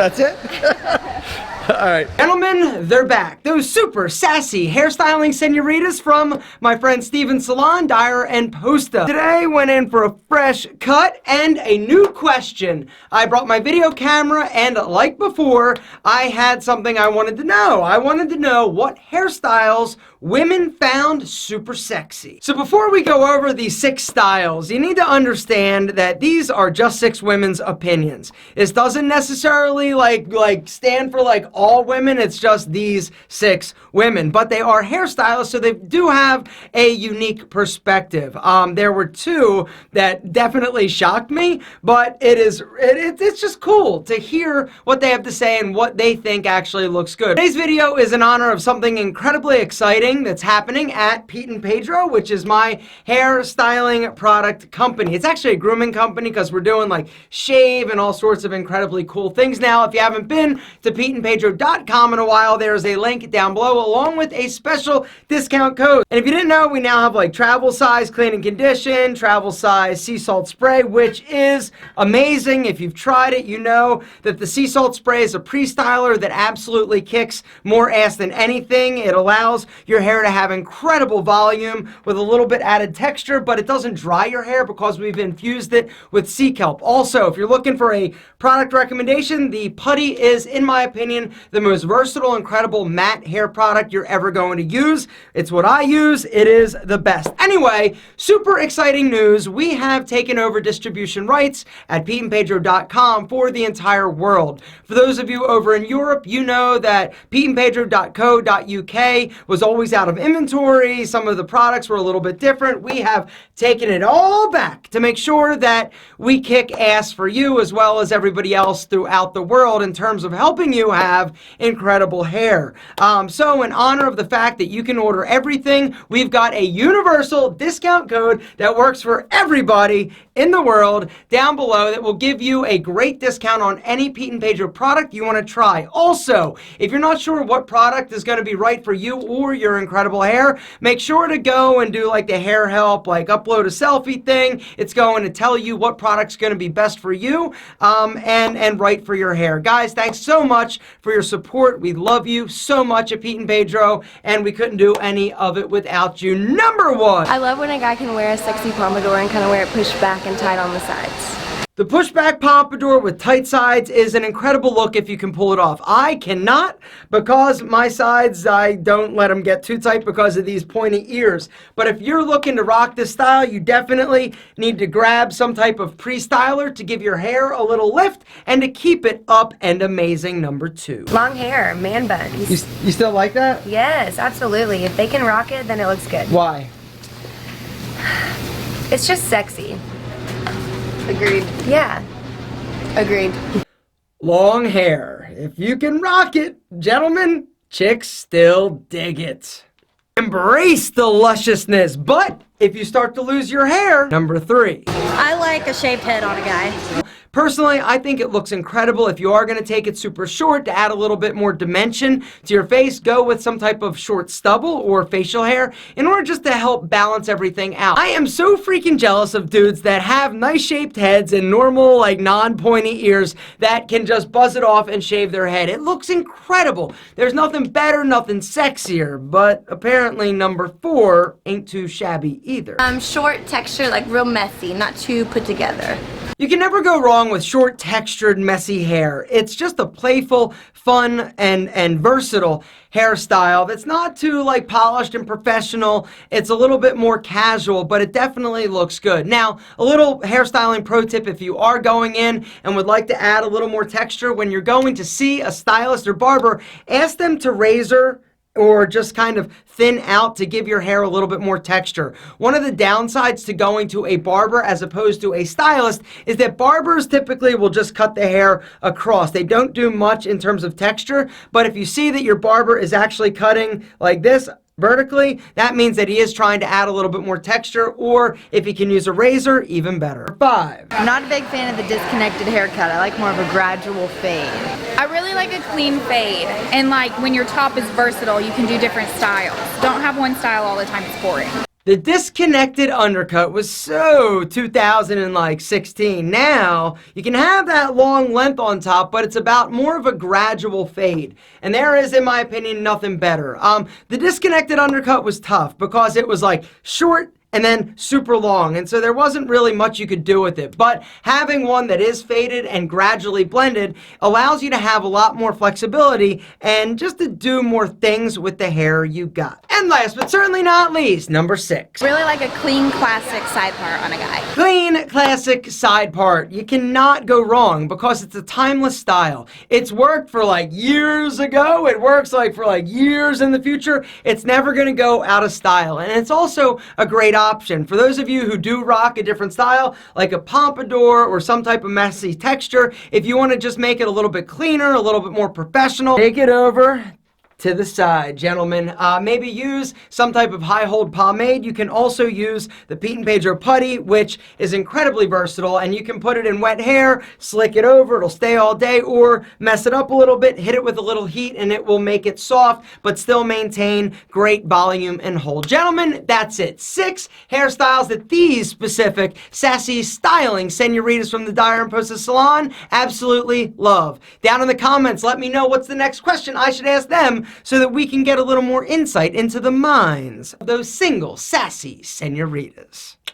That's it? All right. Gentlemen, they're back. Those super sassy hairstyling senoritas from my friend Steven's salon, Dyer Posta. Today went in for a fresh cut and a new question. I brought my video camera and like before, I had something I wanted to know. I wanted to know what hairstyles women found super sexy. So before we go over these 6 styles, you need to understand that these are just 6 women's opinions. This doesn't necessarily like stand for like all women, it's just these 6 women, but they are hairstylists, so they do have a unique perspective. There were 2 that definitely shocked me, but it's just cool to hear what they have to say and what they think actually looks good. Today's video is in honor of something incredibly exciting that's happening at Pete Pedro, which is my hair styling product company. It's actually a grooming company because we're doing like shave and all sorts of incredibly cool things now. If you haven't been to PeteandPedro.com in a while, there's a link down below along with a special discount code. And if you didn't know, we now have like travel size clean and condition, travel size sea salt spray, which is amazing. If you've tried it, you know that the sea salt spray is a pre-styler that absolutely kicks more ass than anything. It allows your hair to have incredible volume with a little bit added texture, but it doesn't dry your hair because we've infused it with sea kelp. Also, if you're looking for a product recommendation, the Putty is, in my opinion, the most versatile, incredible matte hair product you're ever going to use. It's what I use. It is the best. Anyway, super exciting news. We have taken over distribution rights at PeteandPedro.com for the entire world. For those of you over in Europe, you know that PeteandPedro.co.uk was always out of inventory. Some of the products were a little bit different. We have taken it all back to make sure that we kick ass for you as well as everybody else throughout the world in terms of helping you have incredible hair. So in honor of the fact that you can order everything, we've got a universal discount code that works for everybody in the world down below that will give you a great discount on any Pete Pedro product you want to try. Also, if you're not sure what product is going to be right for you or your incredible hair, make sure to go and do like the hair help, like upload a selfie thing. It's going to tell you what product's going to be best for you and right for your hair. Guys, thanks so much for your support. We love you so much at Pete Pedro, and we couldn't do any of it without you. Number 1. I love when a guy can wear a sexy Pomodoro and kind of wear it pushed back and tight on the sides. The pushback pompadour with tight sides is an incredible look if you can pull it off. I cannot because my sides, I don't let them get too tight because of these pointy ears. But if you're looking to rock this style, you definitely need to grab some type of pre-styler to give your hair a little lift and to keep it up and amazing. Number 2. Long hair, man buns. You still like that? Yes, absolutely. If they can rock it, then it looks good. Why? It's just sexy. Agreed. Yeah. Agreed. Long hair. If you can rock it, gentlemen, chicks still dig it. Embrace the lusciousness, but if you start to lose your hair, number 3. I like a shaved head on a guy. Personally, I think it looks incredible. If you are going to take it super short to add a little bit more dimension to your face, go with some type of short stubble or facial hair in order just to help balance everything out. I am so freaking jealous of dudes that have nice shaped heads and normal, like non-pointy ears that can just buzz it off and shave their head. It looks incredible. There's nothing better, nothing sexier, but apparently number 4 ain't too shabby either. Short texture, like real messy, not too put together. You can never go wrong with short, textured, messy hair. It's just a playful, fun, and versatile hairstyle that's not too like polished and professional. It's a little bit more casual, but it definitely looks good. Now, a little hairstyling pro tip if you are going in and would like to add a little more texture when you're going to see a stylist or barber, ask them to razor or just kind of thin out to give your hair a little bit more texture. One of the downsides to going to a barber as opposed to a stylist is that barbers typically will just cut the hair across. They don't do much in terms of texture, but if you see that your barber is actually cutting like this, vertically, that means that he is trying to add a little bit more texture, or if he can use a razor, even better. 5. I'm not a big fan of the disconnected haircut. I like more of a gradual fade. I really like a clean fade, and like when your top is versatile, you can do different styles. Don't have one style all the time, it's boring. The disconnected undercut was so 2016. Now, you can have that long length on top, but it's about more of a gradual fade. And there is, in my opinion, nothing better. The disconnected undercut was tough because it was like short and then super long, and so there wasn't really much you could do with it. But having one that is faded and gradually blended allows you to have a lot more flexibility and just to do more things with the hair you got. And last but certainly not least, number 6. Really like a clean, classic side part on a guy. Clean, classic side part. You cannot go wrong because it's a timeless style. It's worked for like years ago. It works like for like years in the future. It's never going to go out of style. And it's also a great option for those of you who do rock a different style, like a pompadour or some type of messy texture. If you want to just make it a little bit cleaner, a little bit more professional, take it over to the side, gentlemen. Maybe use some type of high hold pomade. You can also use the Pete Pedro putty, which is incredibly versatile, and you can put it in wet hair, slick it over, it'll stay all day, or mess it up a little bit, hit it with a little heat, and it will make it soft, but still maintain great volume and hold. Gentlemen, that's it. 6 hairstyles that these specific sassy styling senoritas from the Dyer Posta salon absolutely love. Down in the comments, let me know what's the next question I should ask them, so that we can get a little more insight into the minds of those single sassy senoritas.